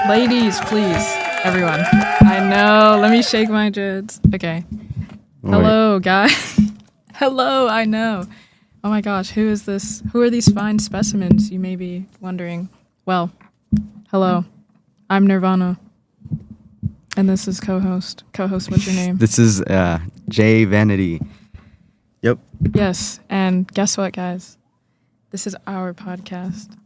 Ladies, please. Everyone. I know. Let me shake my jits. Okay. Hello, guys. Hello, I know. Oh my gosh, who is this? Who are these fine specimens, you may be wondering? Well, hello. I'm Nirvana. And this is co-host. Co-host, what's your name? This is Jay Vanity. Yep. Yes, and guess what, guys? This is our podcast.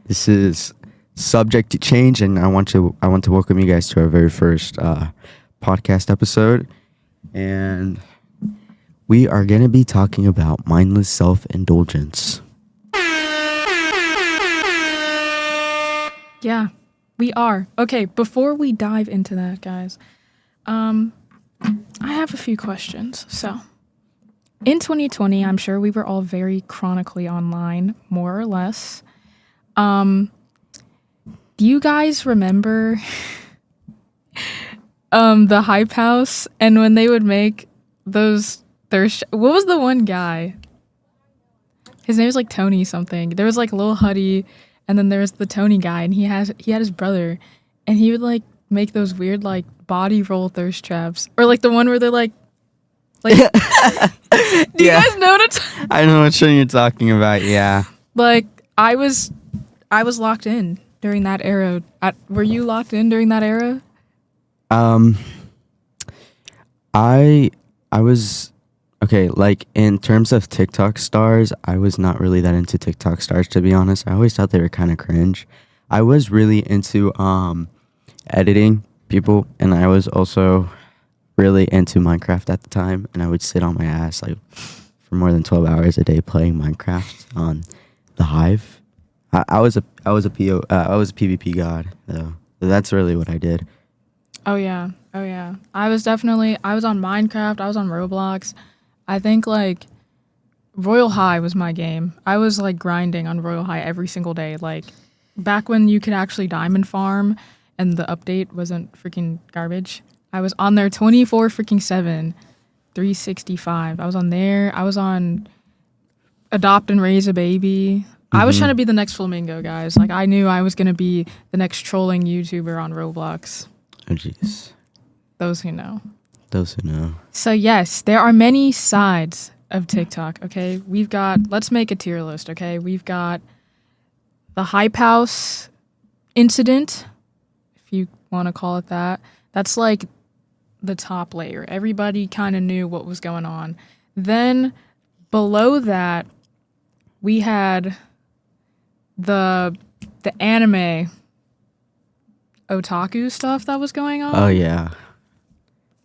This is subject to change, and I want to welcome you guys to our very first podcast episode. And we are going to be talking about mindless self indulgence. Yeah, we are. Okay, before we dive into that, guys, I have a few questions. So, in 2020, I'm sure we were all very chronically online, more or less. Do you guys remember the Hype House and when they would make those what was the one guy? His name was like Tony something. There was like Lil Huddy, and then there was the Tony guy, and he had his brother, and he would like make those weird like body roll thirst traps, or like the one where they're like do you guys know what I know what you're talking about. Yeah. Like I was locked in during that era. Were you locked in during that era? I was okay. Like in terms of TikTok stars, I was not really that into TikTok stars, to be honest. I always thought they were kind of cringe. I was really into editing people, and I was also really into Minecraft at the time, and I would sit on my ass like for more than 12 hours a day playing Minecraft on the Hive. I was a PvP god though. So that's really what I did. Oh yeah. I was on Minecraft, I was on Roblox. I think like Royal High was my game. I was like grinding on Royal High every single day. Like back when you could actually diamond farm and the update wasn't freaking garbage. I was on there 24/7, 365. I was on there. I was on Adopt and Raise a Baby. I was trying to be the next Flamingo, guys. Like I knew I was going to be the next trolling YouTuber on Roblox. Oh jeez. Those who know. So yes, there are many sides of TikTok, okay? Let's make a tier list, okay? We've got the Hype House incident, if you want to call it that. That's like the top layer. Everybody kind of knew what was going on. Then below that, we had the anime otaku stuff that was going on. Oh yeah.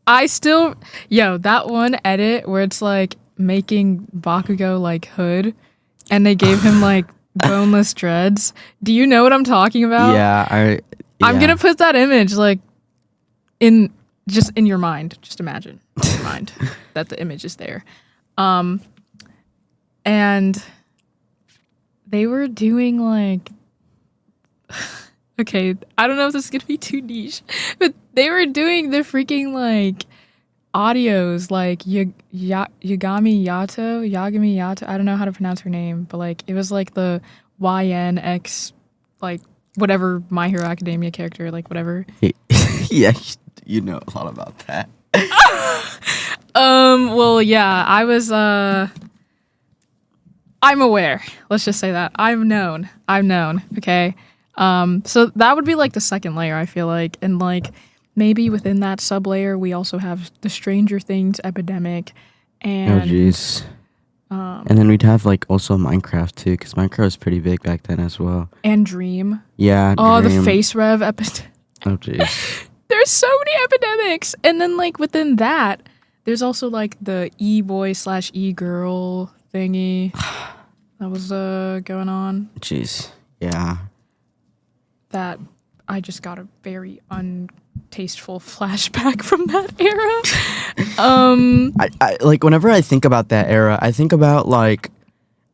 That one edit where it's like making Bakugo like hood and they gave him like boneless dreads. Do you know what I'm talking about? Yeah, I'm going to put that image like in your mind. Just imagine in your mind that the image is there. And they were doing like okay, I don't know if this is going to be too niche, but they were doing the freaking, like, audios, like, Yagami Yato, I don't know how to pronounce her name, but, like, it was, like, the YNX, like, whatever My Hero Academia character, like, whatever. Yeah, you know a lot about that. Well, yeah, I was, I'm aware. Let's just say that. I'm known, okay? So that would be like the second layer, I feel like. And like maybe within that sub layer, we also have the Stranger Things epidemic. And, oh, jeez. And then we'd have like also Minecraft too, because Minecraft was pretty big back then as well. And Dream. Yeah. Oh, Dream. the face rev epidemic. Oh, jeez. There's so many epidemics. And then like within that, there's also like the e-boy/e-girl thingy that was going on. Jeez. Yeah. That I just got a very untasteful flashback from that era. I like whenever I think about that era, I think about like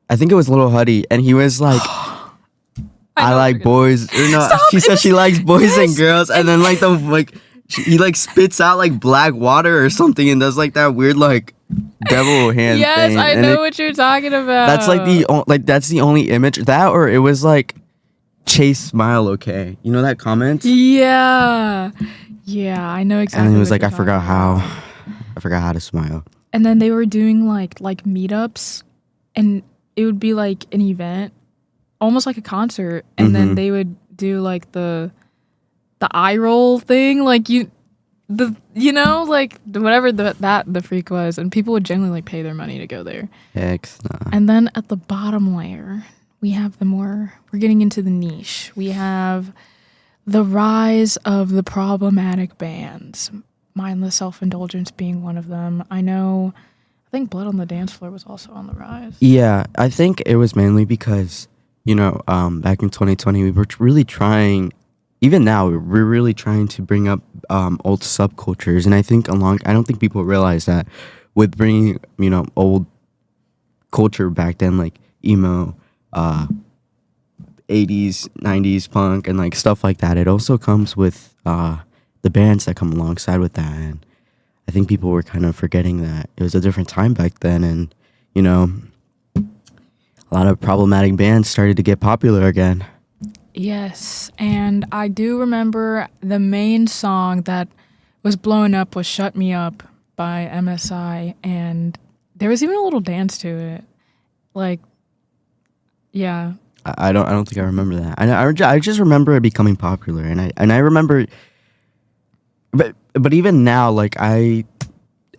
I think it was Lil Huddy, and he was like I like boys. Or no, she said she likes boys and girls, and then like he like spits out like black water or something and does like that weird like devil hand yes, thing. I know what you're talking about. That's like that's the only image. That or it was like Chase Smile, okay. You know that comment? Yeah. Yeah, I know exactly. And he was what like, you're I forgot talking how. about. I forgot how to smile. And then they were doing like meetups, and it would be like an event, almost like a concert, and then they would do like the eye roll thing, like like whatever the freak was, and people would generally like pay their money to go there. Heck nah. And then at the bottom layer, we have we're getting into the niche. We have the rise of the problematic bands, Mindless Self Indulgence being one of them. I think Blood on the Dance Floor was also on the rise. Yeah, I think it was mainly because, back in 2020, we were really trying, even now, we're really trying to bring up old subcultures. And I think I don't think people realize that with bringing, old culture back then, like emo, 80s, 90s punk, and like stuff like that, it also comes with the bands that come alongside with that. And I think people were kind of forgetting that it was a different time back then, and a lot of problematic bands started to get popular again. Yes, and I do remember the main song that was blowing up was "Shut Me Up" by MSI, and there was even a little dance to it. Like, yeah. I don't think I remember that. I just remember it becoming popular, and I remember, but even now, like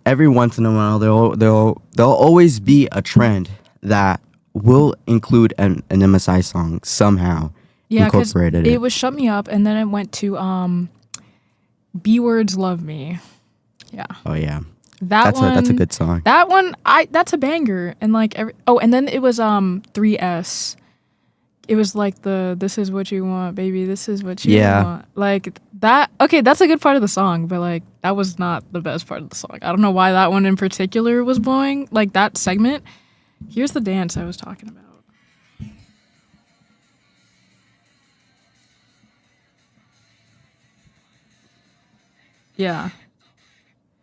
every once in a while there'll always be a trend that will include an MSI song somehow. Yeah, because incorporated it was "Shut Me Up," and then it went to "B Words Love Me." Yeah. Oh yeah, That's a good song. That one, that's a banger, and like and then it was 3S. It was like "This is what you want, baby. This is what you want." Like that. Okay, that's a good part of the song, but like that was not the best part of the song. I don't know why that one in particular was blowing. Like that segment. Here's the dance I was talking about. Yeah.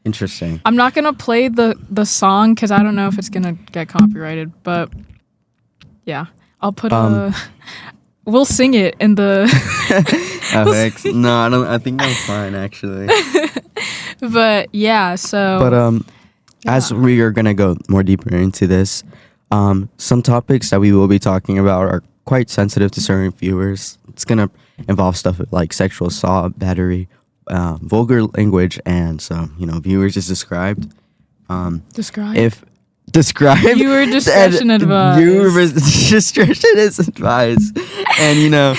Interesting. I'm not gonna play the song because I don't know if it's gonna get copyrighted, but yeah, I'll put we'll sing it in the. No, I don't. I think that's fine actually. But yeah, so. But as we are gonna go more deeper into this, some topics that we will be talking about are quite sensitive to certain viewers. It's gonna involve stuff like sexual assault, battery, vulgar language, and so viewers is described. Describe. If describe viewer discretion advised. Viewer discretion is advised, and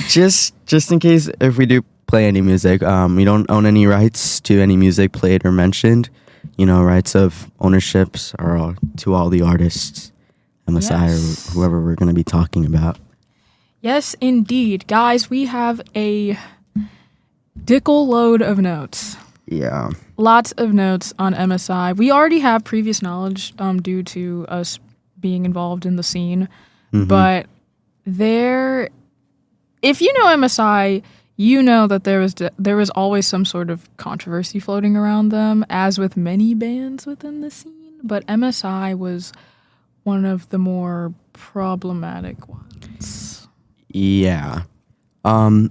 just in case if we do play any music, we don't own any rights to any music played or mentioned. Rights of ownerships are to all the artists, MSI or whoever we're going to be talking about. Yes, indeed. Guys, we have a dickle load of notes. Yeah. Lots of notes on MSI. We already have previous knowledge due to us being involved in the scene. Mm-hmm. But if you know MSI, you know that there was always some sort of controversy floating around them, as with many bands within the scene. But MSI was one of the more problematic ones. Yeah. I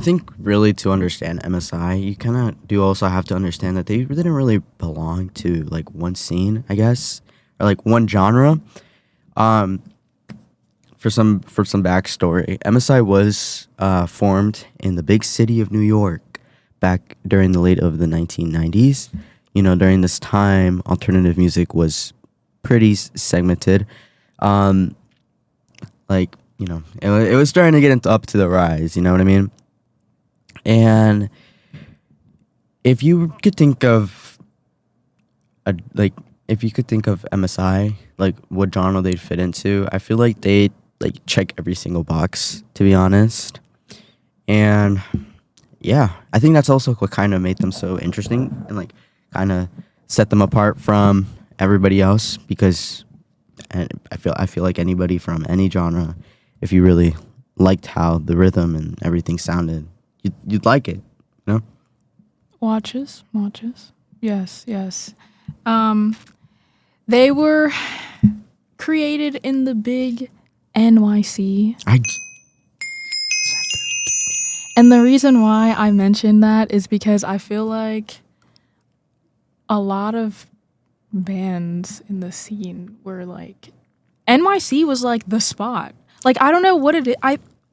think really to understand MSI, you kind of do also have to understand that they didn't really belong to like one scene, I guess, or like one genre. For some backstory, MSI was formed in the big city of New York back during the late of the 1990s. During this time, alternative music was pretty segmented. It was starting to get up to the rise. You know what I mean? And if you could think of MSI, like what genre they'd fit into, I feel like they check every single box, to be honest. And yeah, I think that's also what kind of made them so interesting and kind of set them apart from everybody else, because I feel like anybody from any genre, if you really liked how the rhythm and everything sounded, you'd like it, Watches. Yes. They were created in the big NYC. I And the reason why I mentioned that is because I feel like a lot of bands in the scene were like, NYC was like the spot. Like, I don't know what it is.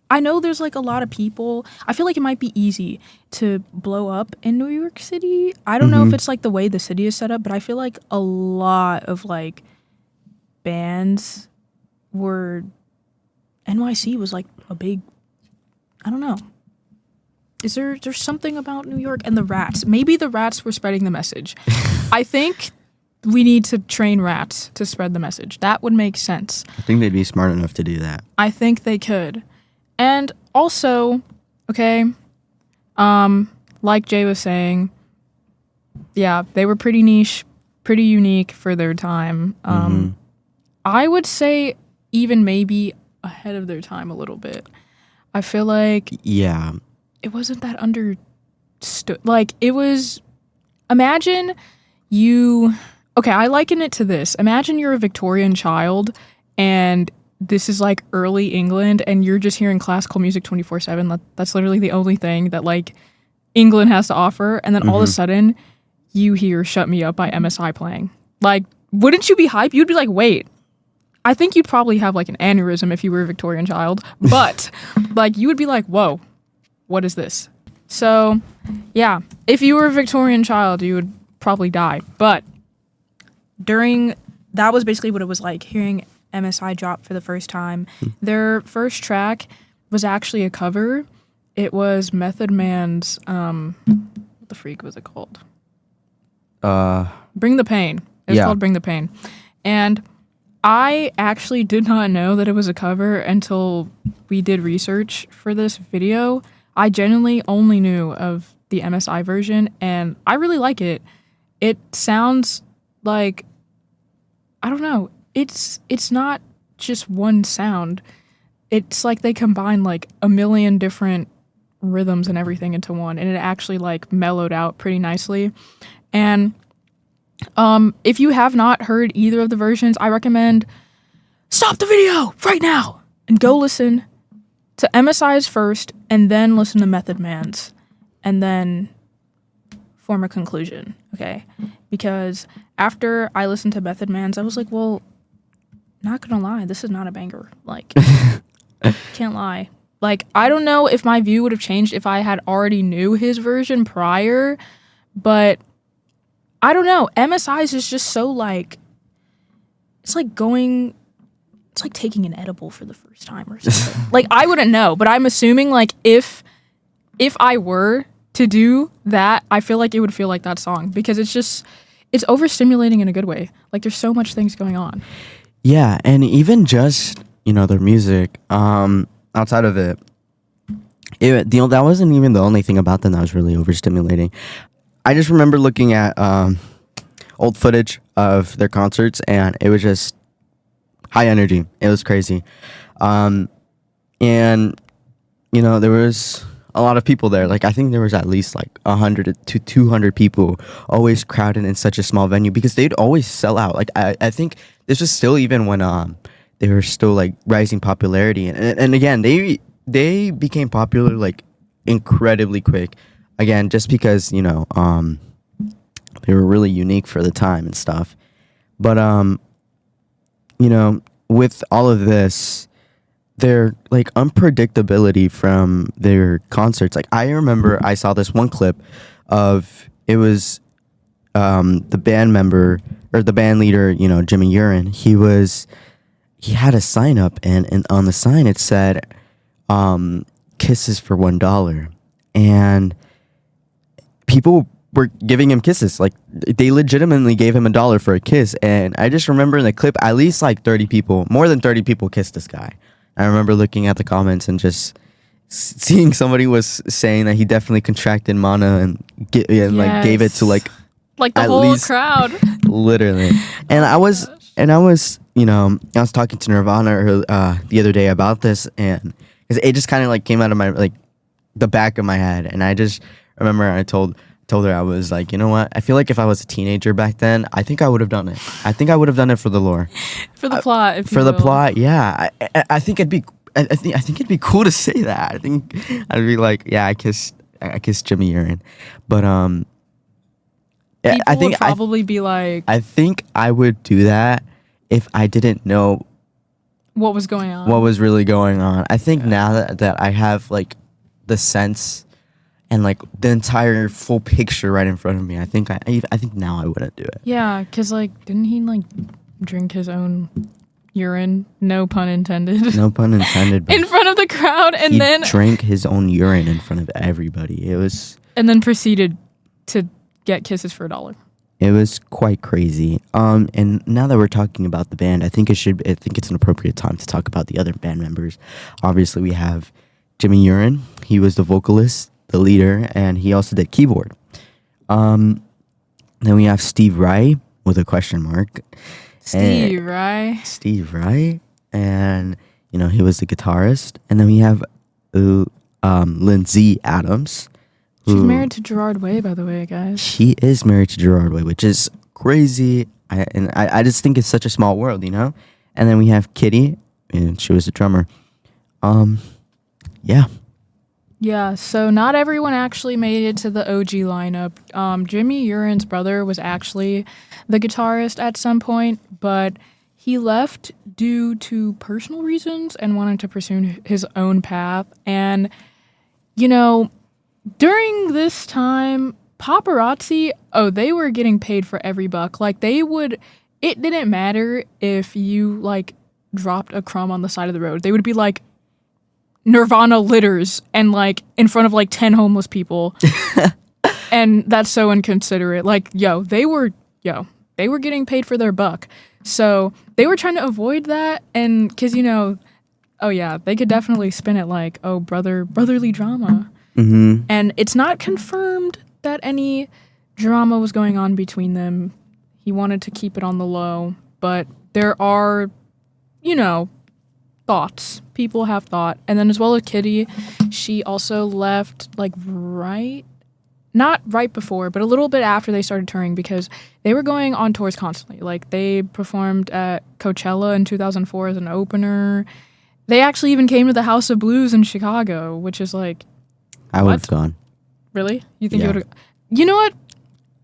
I know there's like a lot of people. I feel like it might be easy to blow up in New York City. I don't know if it's like the way the city is set up, but I feel like a lot of like bands were, NYC was like a big, I don't know. There's something about New York and the rats. Maybe the rats were spreading the message. I think we need to train rats to spread the message. That would make sense. I think they'd be smart enough to do that. I think they could. And also, okay, like Jay was saying, yeah, they were pretty niche, pretty unique for their time. I would say even maybe ahead of their time a little bit. I feel like it wasn't that understood. Like, it was, imagine I liken it to this. Imagine you're a Victorian child and this is like early England and you're just hearing classical music 24/7. That's literally the only thing that like England has to offer. And then all of a sudden you hear Shut Me Up by MSI playing. Like, wouldn't you be hyped? You'd be like, wait, I think you'd probably have like an aneurysm if you were a Victorian child, but like you would be like, whoa, what is this? So yeah, if you were a Victorian child, you would probably die. But that was basically what it was like hearing MSI drop for the first time. Their first track was actually a cover. It was Method Man's, what the freak was it called? Bring the Pain. It's called Bring the Pain. And I actually did not know that it was a cover until we did research for this video. I genuinely only knew of the MSI version, and I really like it. It sounds like, I don't know, it's not just one sound. It's like they combine like a million different rhythms and everything into one, and it actually like mellowed out pretty nicely. And if you have not heard either of the versions, I recommend stop the video right now and go listen to MSI's first and then listen to Method Man's and then form a conclusion, okay? Because after I listened to Method Man's, I was like, well, not gonna lie, this is not a banger. Like, can't lie. Like, I don't know if my view would have changed if I had already knew his version prior, but I don't know. MSI's is just so like, it's like taking an edible for the first time or something. Like, I wouldn't know, but I'm assuming like if I were to do that, I feel like it would feel like that song because it's overstimulating in a good way. Like, there's so much things going on. Yeah, and even just, their music, outside of it, that wasn't even the only thing about them that was really overstimulating. I just remember looking at old footage of their concerts, and it was just high energy. It was crazy. And, there was a lot of people there. Like, I think there was at least like 100 to 200 people always crowded in such a small venue because they'd always sell out. Like, I think this was still even when they were still like rising popularity. And again, they became popular like incredibly quick. Again, just because, they were really unique for the time and stuff. But, with all of this, their like unpredictability from their concerts. Like, I remember I saw this one clip of, it was the band member or the band leader, Jimmy Urine. He had a sign up, and on the sign it said, kisses for $1. And people were giving him kisses. Like, they legitimately gave him $1 for a kiss. And I just remember in the clip, at least like 30 people, more than 30 people kissed this guy. I remember looking at the comments and just seeing somebody was saying that he definitely contracted mana and gave it to like the whole crowd. Literally. And I was talking to Nirvana the other day about this, and it just kind of like came out of my like the back of my head, and I just remember I told told her I was like, you know what? I feel like if I was a teenager back then, I think I would have done it. I think I would have done it for the lore. For the plot, if you For the will. plot, yeah. I think it'd be. I think it'd be cool to say that. I think I'd be like, yeah, I kissed Jimmy Urine, but People I think would probably be like, I think I would do that if I didn't know what was going on? what was really going on. I think now that I have like the sense and like the entire full picture right in front of me, I think now I wouldn't do it. Yeah, because like, didn't he like drink his own urine? No pun intended. No pun intended. But in front of the crowd, and he then drank his own urine in front of everybody. and then proceeded to get kisses for $1. It was quite crazy. And now that we're talking about the band, I think it's an appropriate time to talk about the other band members. Obviously, we have Jimmy Urine. He was the vocalist, the leader, and he also did keyboard. Then we have Steve Wright with a question mark. Steve Wright. Steve Wright, and he was the guitarist. And then we have Lindsay Adams. She's married to Gerard Way, by the way, guys. She is married to Gerard Way, which is crazy. I just think it's such a small world, And then we have Kitty, and she was a drummer. Yeah. Yeah, so not everyone actually made it to the OG lineup. Jimmy Urine's brother was actually the guitarist at some point, but he left due to personal reasons and wanted to pursue his own path. And, during this time, paparazzi, they were getting paid for every buck. Like, it didn't matter if you, like, dropped a crumb on the side of the road. They would be like, Nirvana litters, and, like, in front of, like, 10 homeless people. And that's so inconsiderate. Like, they were getting paid for their buck. So they were trying to avoid that, and, because, they could definitely spin it like, brotherly drama. Mm-hmm. And it's not confirmed that any drama was going on between them. He wanted to keep it on the low, but there are, thoughts. People have thought. And then as well as Kitty, she also left not right before, but a little bit after they started touring, because they were going on tours constantly. Like, they performed at Coachella in 2004 as an opener. They actually even came to the House of Blues in Chicago, which is like, I would have gone. Really? You think you would have? You know what?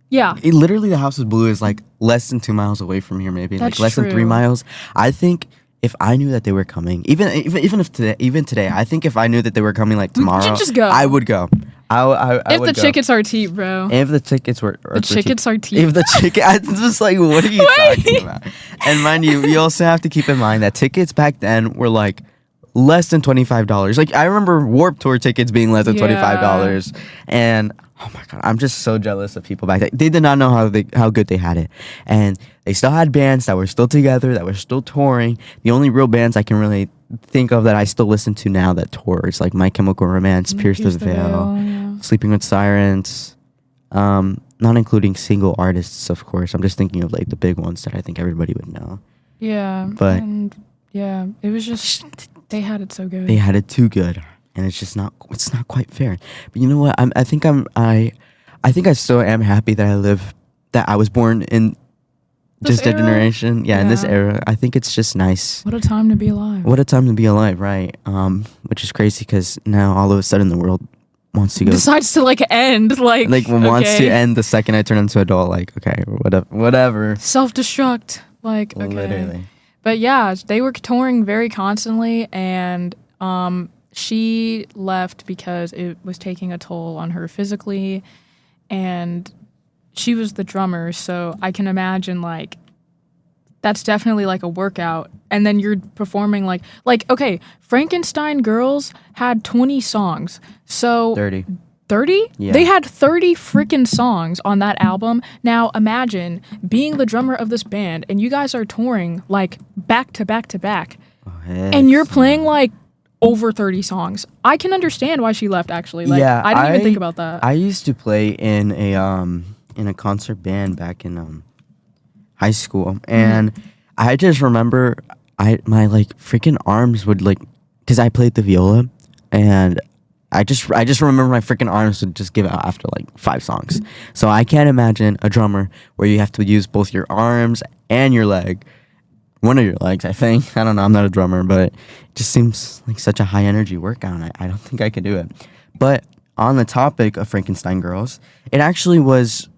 Yeah. Literally, the House of Blue is like less than 2 miles away from here, maybe. That's like less than 3 miles. I think if I knew that they were coming, even today, I think if I knew that they were coming like tomorrow, just go. I would go. I if would the go. tickets are cheap, bro. If the tickets were the tickets are cheap. If the ticket, I was just like, what are you talking about? And mind you also have to keep in mind that tickets back then were like less than $25. Like, I remember Warped Tour tickets being less than $25, and oh my god, I'm just so jealous of people back then. They did not know how good they had it, and they still had bands that were still together, that were still touring. The only real bands I can really think of that I still listen to now that tour is like My Chemical Romance, Pierce the Veil, yeah. Sleeping with Sirens, not including single artists, of course. I'm just thinking of like the big ones that I think everybody would know. Yeah, but it was just. They had it so good. They had it too good, and it's not quite fair. But you know what? I think I still am happy that I was born in this generation. Yeah, in this era. I think it's just nice. What a time to be alive. What a time to be alive, right? Which is crazy because now all of a sudden the world wants to go. Decides to end wants to end the second I turn into adult. Like, okay, whatever. Self-destruct. Like, okay. Literally. But yeah, they were touring very constantly, and she left because it was taking a toll on her physically, and she was the drummer, so I can imagine that's definitely a workout. And then you're performing okay, Frankenstein Girls had 20 songs, so 30. 30? Yeah. They had 30 freaking songs on that album. Now imagine being the drummer of this band and you guys are touring back to back to back. And you're playing over 30 songs. I can understand why she left actually. I didn't even think about that. I used to play in a concert band back in high school, and I just remember my freaking arms would cuz I played the viola, and I just remember my freaking arms would just give out after like 5 songs. So I can't imagine a drummer where you have to use both your arms and your leg. One of your legs, I think. I don't know. I'm not a drummer, but it just seems like such a high energy workout. I don't think I could do it. But on the topic of Frankenstein Girls, it actually was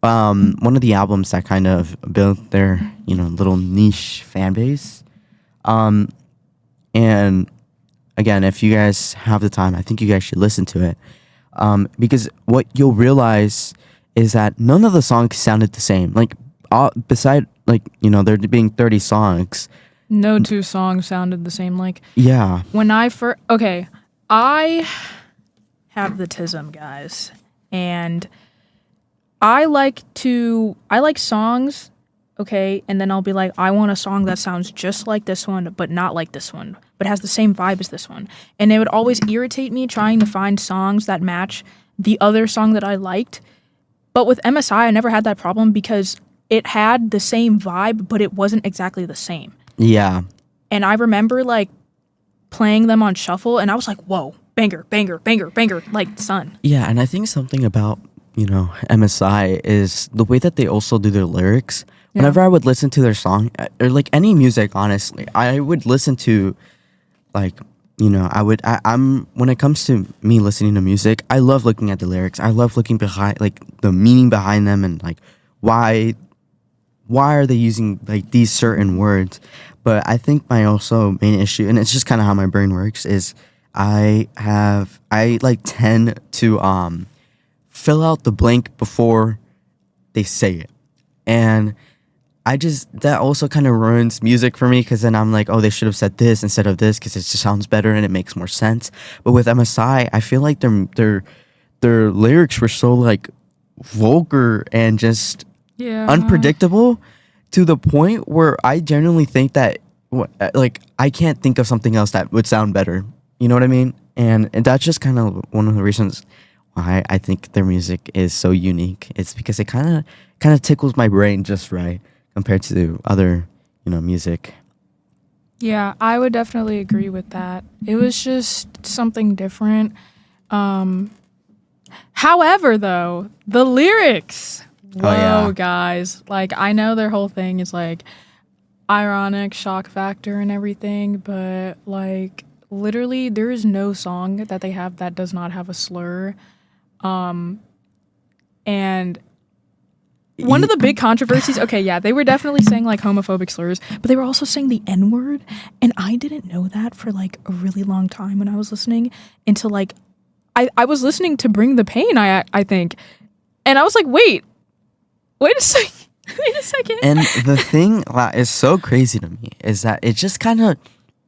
one of the albums that kind of built their, little niche fan base. And again, if you guys have the time, I think you guys should listen to it. Because what you'll realize is that none of the songs sounded the same. Like, beside, like, there being 30 songs. No two songs sounded the same. Like, yeah. when I first... Okay, I have the tism, guys. And I like songs, okay? And then I'll be like, I want a song that sounds just like this one, but not like this one, but has the same vibe as this one. And it would always irritate me trying to find songs that match the other song that I liked. But with MSI, I never had that problem because it had the same vibe, but it wasn't exactly the same. Yeah. And I remember, like, playing them on shuffle, and I was like, whoa, banger, banger, banger, banger, like, son. Yeah, and I think something about, MSI is the way that they also do their lyrics. Yeah. Whenever I would listen to their song, or, like, any music, honestly, I would listen to, like, I'm when it comes to me listening to music, I love looking at the lyrics. I love looking behind, like, the meaning behind them and, like, why are they using, like, these certain words. But I think my also main issue, and it's just kind of how my brain works, is I tend to fill out the blank before they say it. And that also kind of ruins music for me, because then I'm like, oh, they should have said this instead of this because it just sounds better and it makes more sense. But with MSI, I feel like their lyrics were so, like, vulgar and just unpredictable, to the point where I genuinely think that, like, I can't think of something else that would sound better. You know what I mean? And that's just kind of one of the reasons why I think their music is so unique. It's because it kind of tickles my brain just right compared to other, music. Yeah, I would definitely agree with that. It was just something different. However, though, the lyrics, whoa, guys. Like, I know their whole thing is, like, ironic, shock factor and everything, but, like, literally there is no song that they have that does not have a slur. And one of the big controversies, they were definitely saying, like, homophobic slurs, but they were also saying the N-word, and I didn't know that for, like, a really long time when I was listening, until, like, I was listening to Bring the Pain, I think, and I was like, wait a second. Wait a second. And the thing that is so crazy to me is that it just kind of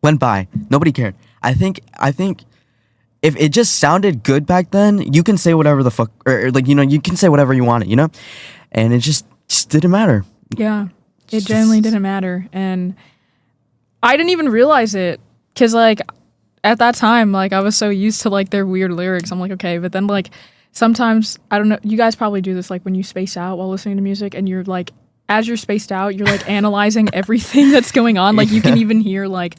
went by. Nobody cared. I think if it just sounded good back then, you can say whatever the fuck, or like, you can say whatever you wanted, and it just didn't matter. Yeah, it genuinely didn't matter. And I didn't even realize it, because, like, at that time, like, I was so used to, like, their weird lyrics. I'm like, okay, but then, like, sometimes, I don't know, you guys probably do this, like, when you space out while listening to music, and you're, like, as you're spaced out, you're, like, analyzing everything that's going on. Like, you can even hear, like,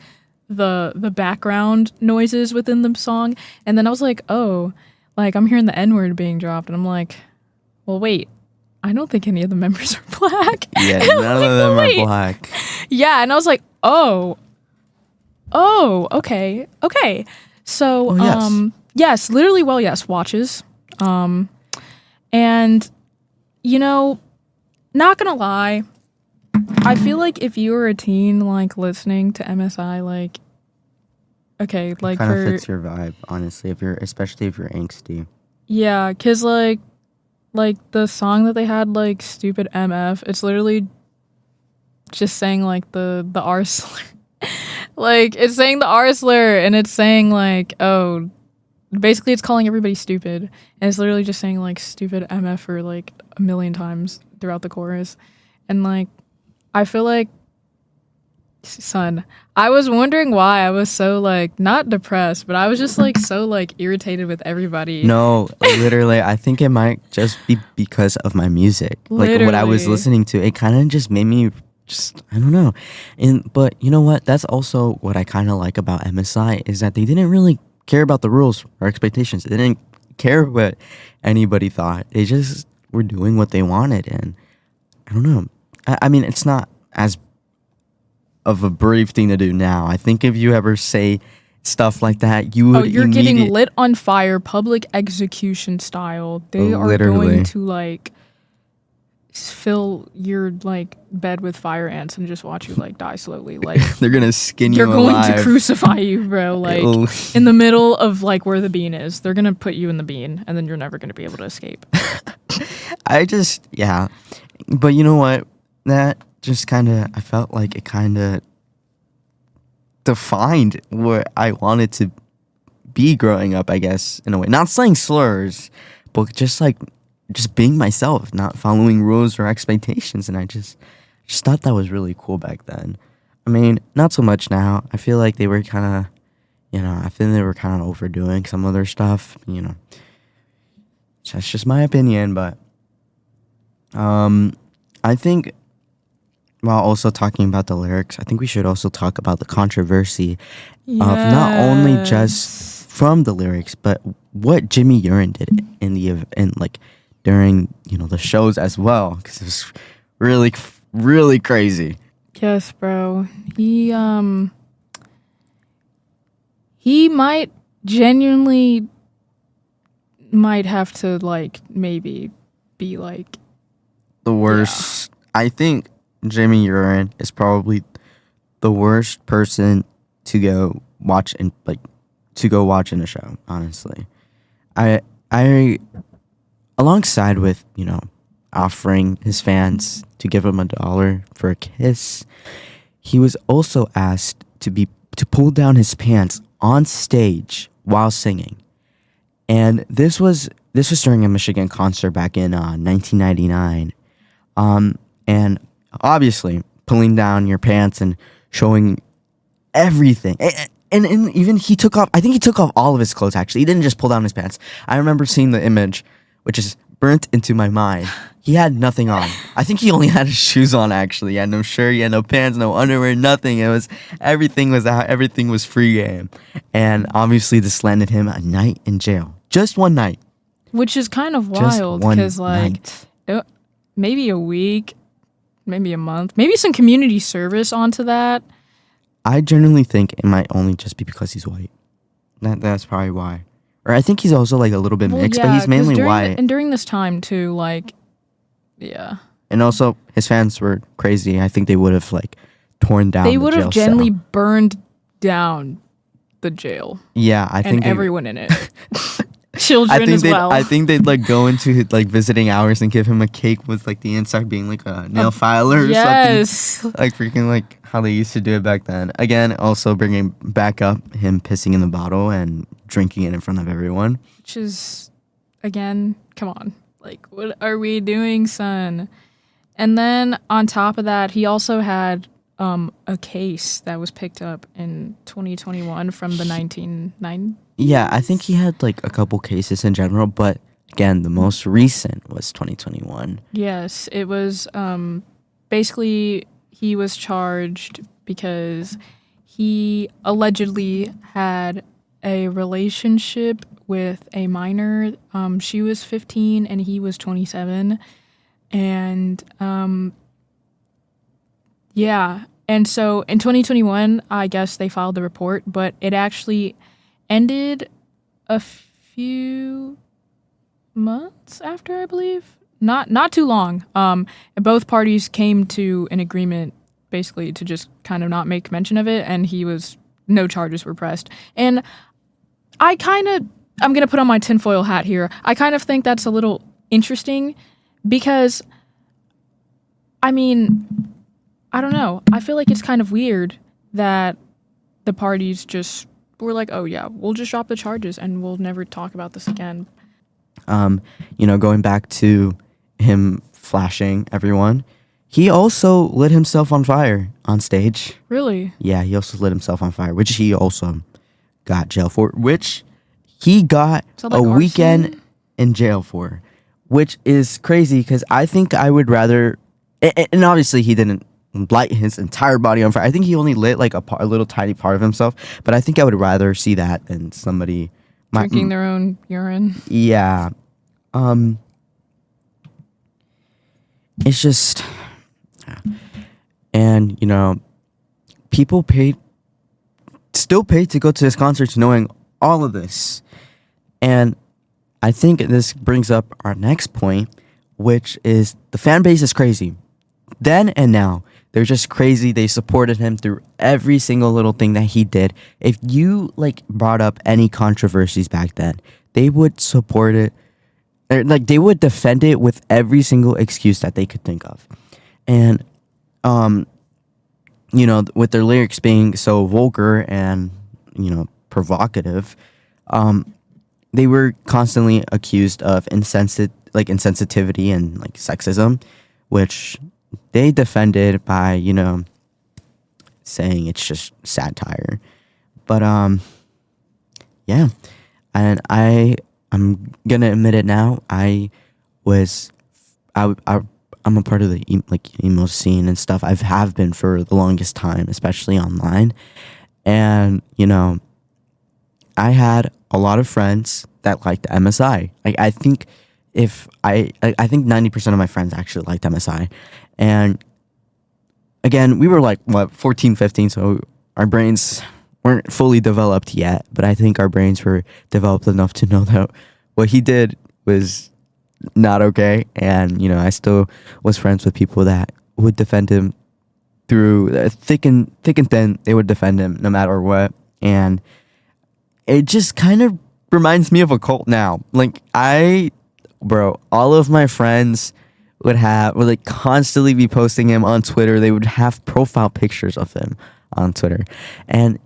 the background noises within the song. And then I was like, oh, like, I'm hearing the N-word being dropped, and I'm like, well, wait, I don't think any of the members are black. Yeah, none of them are black. Yeah, and I was like, oh, okay. So, yes, literally, well, yes, watches. And, not gonna lie, I feel like if you were a teen, like, listening to MSI, like, okay, like, kind of fits your vibe, honestly, especially if you're angsty. Yeah, because, like, the song that they had, like, Stupid MF, it's literally just saying, like, the R slur. Like, it's saying the R slur, and it's saying, like, oh, basically it's calling everybody stupid, and it's literally just saying, like, Stupid MF for, like, a million times throughout the chorus. And, like, I feel like, son, I was wondering why I was so, like, not depressed, but I was just, like, so, like, irritated with everybody. No, literally, I think it might just be because of my music. Like, what I was listening to, it kind of just made me I don't know. But you know what? That's also what I kind of like about MSI, is that they didn't really care about the rules or expectations. They didn't care what anybody thought. They just were doing what they wanted. And I don't know. I mean, it's not as of a brave thing to do now. I think if you ever say stuff like that, you would you're getting lit on fire, public execution style. They are Literally. going to like fill your like bed with fire ants and just watch you like die slowly. Like they're gonna skin you they're going alive. to crucify you, bro. Like in the middle of like where the bean is. They're gonna put you in the bean, and then you're never gonna be able to escape. Yeah. But you know what? That just kind of, I felt like it kind of defined what I wanted to be growing up, I guess, in a way. Not saying slurs, but just being myself, not following rules or expectations. And I just thought that was really cool back then. I mean, not so much now. I feel like they were kind of, I think they were kind of overdoing some of their stuff, That's just my opinion, but I think while also talking about the lyrics, I think we should also talk about the controversy of not only just from the lyrics, but what Jimmy Urine did during the shows as well, because it was really, really crazy. Yes, bro. He might genuinely might have to like maybe be like the worst. Yeah. I think Jimmy Urine is probably the worst person to go watch in a show, honestly. I alongside with, offering his fans to give him $1 for a kiss, he was also asked to pull down his pants on stage while singing. And this was during a Michigan concert back in 1999. And obviously pulling down your pants and showing everything. And even he took off all of his clothes, actually. He didn't just pull down his pants. I remember seeing the image, which is burnt into my mind. He had nothing on. I think he only had his shoes on, actually. He had no shirt, he had no pants, no underwear, nothing. Everything was out, everything was free game. And obviously this landed him a night in jail. Just one night. Which is kind of wild, because maybe a week, maybe a month, maybe some community service onto that. I generally think it might only just be because he's white. That's probably why. Or I think he's also like a little bit mixed, but he's mainly white. And during this time too, yeah. And also his fans were crazy. I think they would have torn down. They would have generally burned down the jail. Yeah, I think everyone in it. Children as well. I think they'd go into visiting hours and give him a cake with the inside being a nail filer or something. Freaking how they used to do it back then. Again, also bringing back up him pissing in the bottle and drinking it in front of everyone. Which is, again, come on. What are we doing, son? And then on top of that, he also had a case that was picked up in 2021 from the 1990s. Yeah, I think he had a couple cases in general, but again, the most recent was 2021. Yes, it was basically he was charged because he allegedly had a relationship with a minor. She was 15 and he was 27. And yeah. And so in 2021, I guess they filed the report, but it actually ended a few months after, I believe. Not too long. And both parties came to an agreement basically to just kind of not make mention of it, and no charges were pressed. And I'm going to put on my tinfoil hat here. I kind of think that's a little interesting because, I mean, I don't know. I feel like it's kind of weird that the parties just were like, oh yeah, we'll just drop the charges and we'll never talk about this again. Going back to him flashing everyone, he also lit himself on fire on stage. Really? Yeah, he also lit himself on fire, which he also got jail for, which he got a weekend in jail for, which is crazy because I think I would rather, and obviously he didn't light his entire body on fire. I think he only lit like a little tiny part of himself, but I think I would rather see that than somebody Drinking their own urine. Yeah. It's just, and you know, people still paid to go to his concerts knowing all of this. And I think this brings up our next point, which is the fan base is crazy. Then and now, they're just crazy. They supported him through every single little thing that he did. If you like brought up any controversies back then, they would support it. Like they would defend it with every single excuse that they could think of. And you know, with their lyrics being so vulgar and, you know, provocative, they were constantly accused of insensitivity and like sexism, which they defended by, you know, saying it's just satire. But yeah. And I'm gonna admit it now. I'm a part of the emo scene and stuff. I have been for the longest time, especially online. And you know, I had a lot of friends that liked MSI. I think I think 90% of my friends actually liked MSI. And again, we were like 14, 15, so our brains weren't fully developed yet, but I think our brains were developed enough to know that what he did was not okay. And you know, I still was friends with people that would defend him through thick and thin. They would defend him no matter what. And it just kind of reminds me of a cult now. Like all of my friends would like constantly be posting him on Twitter. They would have profile pictures of him on Twitter. And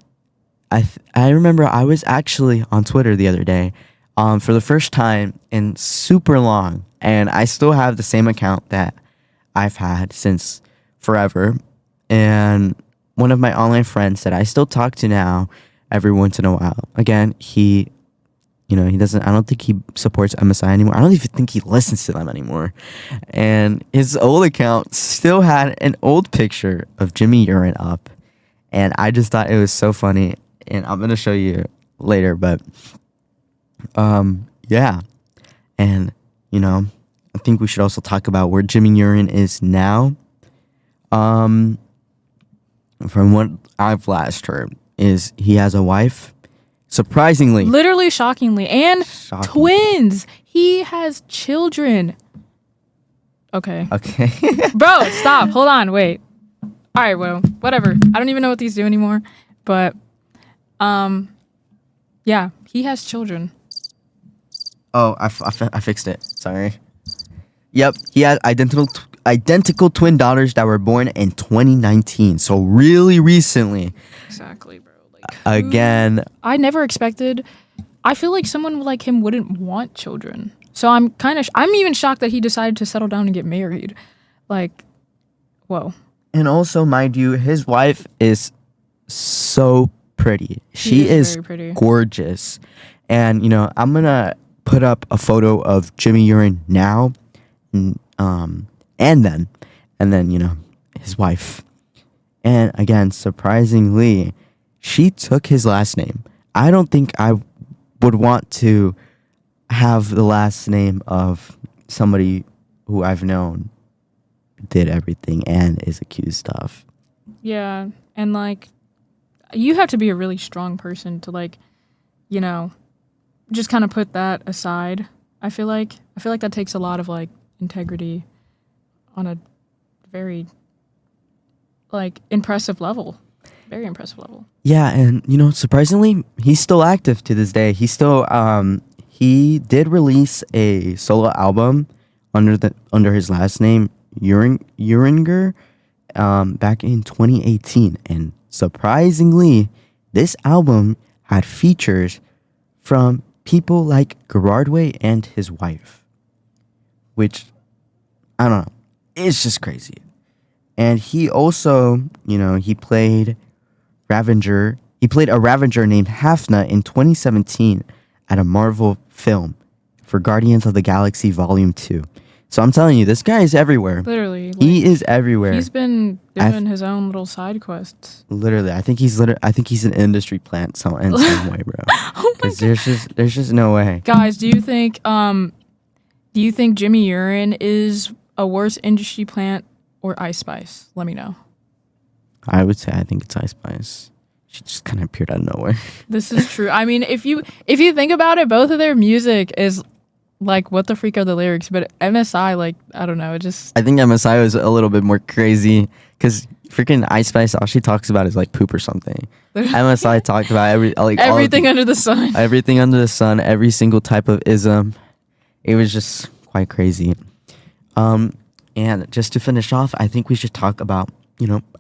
I remember I was actually on Twitter the other day for the first time in super long, and I still have the same account that I've had since forever. And one of my online friends that I still talk to now every once in a while. Again, he doesn't, I don't think he supports MSI anymore. I don't even think he listens to them anymore. And his old account still had an old picture of Jimmy Urine up. And I just thought it was so funny. And I'm going to show you later, but yeah. And, you know, I think we should also talk about where Jimmy Urine is now. From what I've last heard, is he has a wife. Surprisingly. Literally shockingly. And twins. He has children. Okay. Bro, stop. Hold on. Wait. All right, well, whatever. I don't even know what these do anymore. But, yeah, he has children. Oh, I fixed it. Sorry. Yep, he had identical twin daughters that were born in 2019. So really recently. Exactly, bro. Like again, I never expected. I feel like someone like him wouldn't want children. So I'm even shocked that he decided to settle down and get married. Like, whoa. And also, mind you, his wife is so pretty. She is very pretty. Gorgeous. And, you know, I'm going to put up a photo of Jimmy Urine now and then, you know, his wife. And again, surprisingly, she took his last name. I don't think I would want to have the last name of somebody who I've known did everything and is accused of. Yeah, and like you have to be a really strong person to like, you know, just kind of put that aside. I feel like that takes a lot of like integrity on a very like impressive level. Very impressive level. Yeah, and you know, surprisingly, he's still active to this day. He's still he did release a solo album under his last name, Uringer, back in 2018. And surprisingly, this album had features from people like Gerardway and his wife, which, I don't know, it's just crazy. And he also, you know, he played Ravager. He played a Ravager named Hafna in 2017 at a Marvel film for Guardians of the Galaxy Volume 2. So I'm telling you, this guy is everywhere. Literally. He is everywhere. He's been doing his own little side quests. Literally, I think he's an industry plant in some way, bro. Oh my Because there's just no way. Guys, do you think Jimmy Urine is a worse industry plant or Ice Spice? Let me know. I would say I think it's Ice Spice. She just kind of appeared out of nowhere. This is true. I mean, if you think about it, both of their music is like, what the freak are the lyrics? But MSI, like, I don't know, it just... I think MSI was a little bit more crazy because freaking Ice Spice, all she talks about is like poop or something. MSI talked about everything under the sun. Everything under the sun, every single type of ism. It was just quite crazy. And just to finish off, I think we should talk about,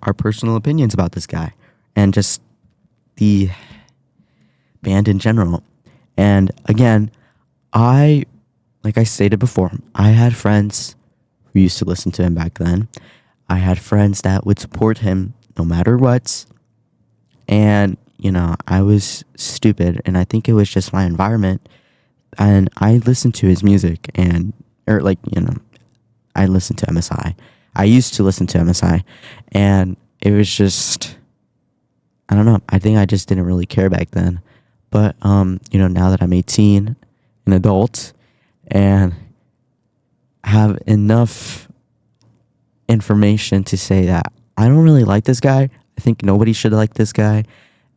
our personal opinions about this guy and just the band in general. And again, like I stated before, I had friends who used to listen to him back then. I had friends that would support him no matter what. And, I was stupid, and I think it was just my environment. And I listened to his music I listened to MSI. I used to listen to MSI, and it was just, I don't know. I think I just didn't really care back then. But, now that I'm 18, an adult, and have enough information to say that I don't really like this guy. I think nobody should like this guy.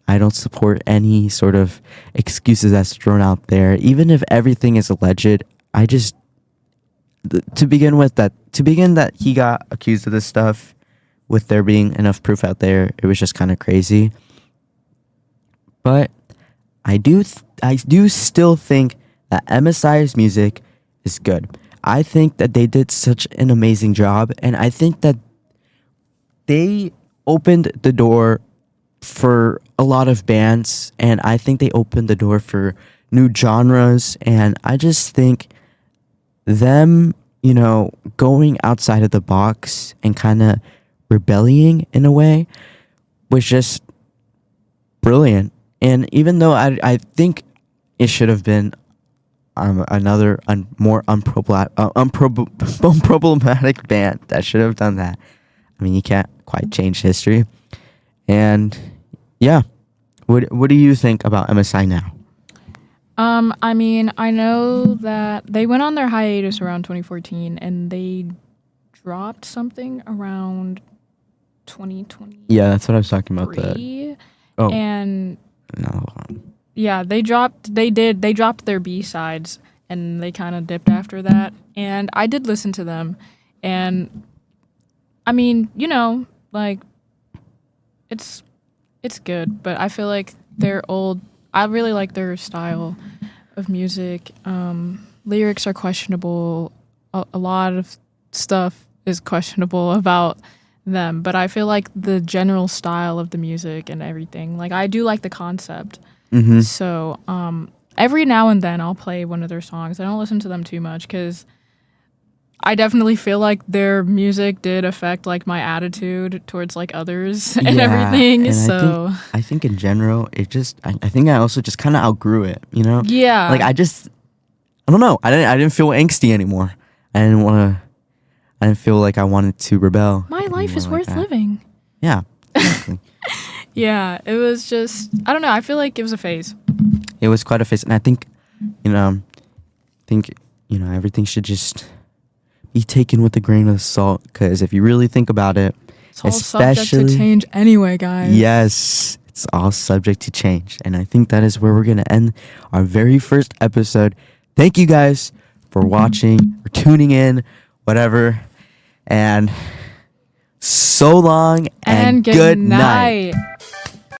I don't support any sort of excuses that's thrown out there. Even if everything is alleged, I just, to begin that he got accused of this stuff with there being enough proof out there, it was just kind of crazy. But I do still think that MSI's music is good. I think that they did such an amazing job, and I think that they opened the door for a lot of bands, and I think they opened the door for new genres, and I just think them, going outside of the box and kind of rebelling in a way was just brilliant. And even though I think it should have been another more unproblematic band that should have done that. I mean, you can't quite change history. And yeah, what do you think about MSI now? I mean, I know that they went on their hiatus around 2014, and they dropped something around 2020. Yeah, that's what I was talking about. Oh, and no. Yeah, they dropped their B-sides, and they kind of dipped after that. And I did listen to them, and I mean, like, it's good, but I feel like they're old. I really like their style of music. Lyrics are questionable. A lot of stuff is questionable about them, but I feel like the general style of the music and everything, like, I do like the concept. Mm-hmm. So every now and then I'll play one of their songs. I don't listen to them too much because I definitely feel like their music did affect like my attitude towards like others and everything. And so I think in general, it just I think I also just kind of outgrew it. Yeah. Like I don't know. I didn't feel angsty anymore. I didn't feel like I wanted to rebel. My life is worth living. Yeah. Exactly. Yeah, it was just, I don't know, I feel like it was a phase. It was quite a phase, and I think, everything should just be taken with a grain of salt, because if you really think about it, it's all subject to change anyway, guys. Yes, it's all subject to change, and I think that is where we're going to end our very first episode. Thank you guys for watching, or tuning in, whatever, and so long and good night.